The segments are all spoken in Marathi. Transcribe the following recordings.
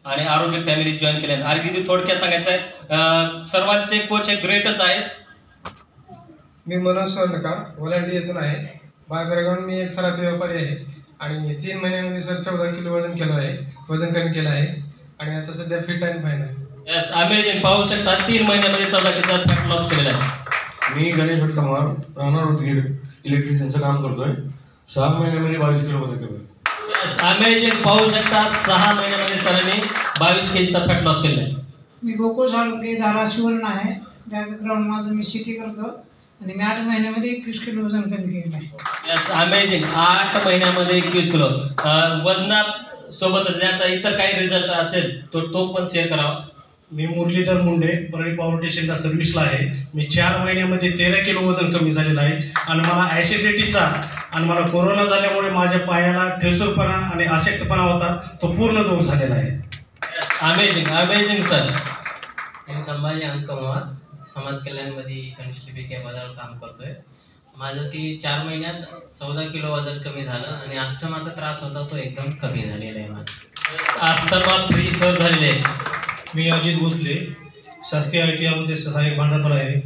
आणि आरोग्य फॅमिली जॉईन केल्या. आणि किती थोडक्यात सांगायचं आहे, सर्वांचे कोच हे ग्रेटच आहेत. मी मनोज स्वर्णकार वलांडी येथून आहे. बाय मी एक सराफी व्यापारी आहे आणि 3 महिन्यामध्ये सर 14 किलो वजन केलं आहे, वजन कमी केलं आहे आणि आता सध्या फिट अँड फाईन आहे. Yes, amazing. पाहू शकता 3 महिन्यामध्ये 14 किलो फॅट लॉस केलेला आहे. मी गणेश भटकमार राहणार उदगीर इलेक्ट्रिशियनचं काम करतोय. 6 महिन्यामध्ये 22 किलो वजन केलं. Yes, amazing. पाहू शकता 6 महिन्यामध्ये सरांनी 22 केजीचा फॅट लॉस केलेला आहे. मी गोकुळ साळुंके धाराशिवरून आहे. बॅकग्राऊंड माझं मी शेती करतो आणि मी 8 महिन्यामध्ये 21 किलो वजन कमी केलं आहे. Yes, amazing. 8 महिन्यामध्ये 21 किलो. वजनासोबतच ज्यांचा इतर काही रिझल्ट असेल तो पण शेअर करावा. मी मुरलीधर मुंडे परळी पॉवर स्टेशनला सर्व्हिसला आहे. मी 4 महिन्यामध्ये 13 किलो वजन कमी झालेलं आहे आणि मला ॲसिडिटीचा आणि मला कोरोना झाल्यामुळे माझ्या पायाला ठेसूरपणा आणि अशक्तपणा होता, तो पूर्ण दूर झालेला आहे. Amazing, amazing sir. मी संभाजी अंकमवार समाज कल्याणमध्ये कनिष्ठिका पदावर काम करतोय. माझं ती 4 महिन्यात 14 किलो वजन कमी झालं आणि अस्थमाचा त्रास होता तो एकदम कमी झालेला आहे माझा. अस्थमा फ्री सर झालेले. मी अजित भोसले शासकीय ITI मध्ये सहाय्यक भांडारपाडा आहे.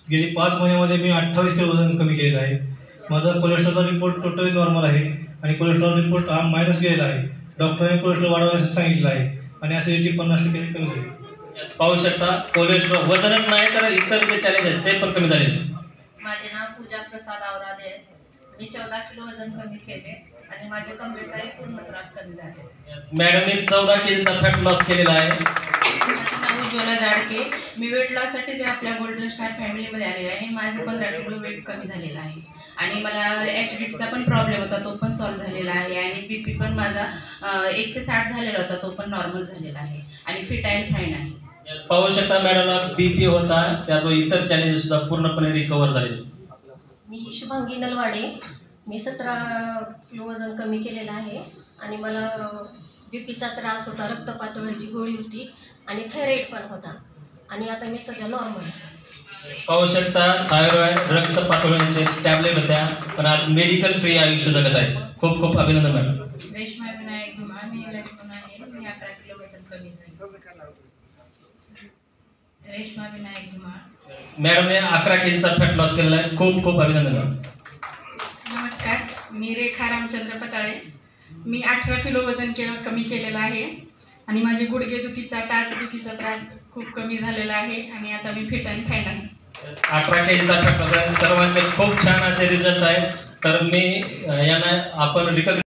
गेली 5 महिन्यामध्ये मी 28 किलो वजन कमी केलेलं आहे. माझा कोलेस्ट्रॉलचा रिपोर्ट टोटली नॉर्मल आहे आणि कोलेस्ट्रॉल रिपोर्ट हा मायनस गेलेला आहे. डॉक्टरांनी कोलेस्ट्रॉल वाढवण्यास सांगितलं आहे आणि ॲसिडिटी 50% कमी झाली. पाहू शकता कोलेस्ट्रॉल वजनच नाही तर इतर जे चॅलेंज आहेत ते पण कमी झाले. माझे नाव पूजा प्रसाद आवरादे आहे. मी 14 किलो वजन कमी केले आणि माझ्या कमरेचा पूर्ण त्रास कमी झाले. मॅडमने 14 केजीचा फॅट लॉस केलेला आहे. माझे नाव उज्ज्वला जाडके. मी वेट लॉससाठी जे आपल्या गोल्डन स्टार फॅमिलीमध्ये आलेले आहे. माझे 15 किलो वेट कमी झालेला आहे आणि मला ॲसिडिटीचा पण प्रॉब्लेम होता, तो पण सॉल्व्ह झालेला आहे आणि BP पण माझा 160 झालेला होता, तो पण नॉर्मल झालेला आहे आणि फिट अँड फाईन आहे. पाहू शकता मॅडमला BP होता, त्याचबरोबर इतर चॅलेंजेस सुद्धा पूर्णपणे रिकवर झाले. मी शुभांगी नलवाडे. मी 17 किलो वजन कमी केलेलं आहे आणि मला BPचा त्रास होता, रक्तपातळीची गोळी होती आणि थायरॉइड पण होता आणि आता मी सध्या नॉर्मल आहे. पाहू शकता थायरॉइड रक्त पातळीचे टॅबलेट होत्या पण आज मेडिकल फ्री आयुष्य जगत आहे. खूप खूप अभिनंदन मॅडम. रेश्मा विनायक धुमाळ. मी इलेक्ट्रॉन आहे. मी 11 किलो वजन कमी झाले. रेश्मा विनायक धुमाळ. मॅडमने 11 केजीचा फॅट लॉस केलेला आहे. खूप खूप अभिनंदन मॅडम. नमस्कार, मी रेखा रामचंद्र पताळे. मी 18 किलो वजन कमी केलेलं आहे आणि माझे गुडघेदुखीचा टाचदुखीचा त्रास खूप कमी झालेला आहे आणि आता मी फिट अँड फाईन आहे. 18 केजीचा फॅट लॉस आहे. सर्वांचे खूप छान असे रिझल्ट आहेत. तर मी यांना आपण रिकॉग्नाइज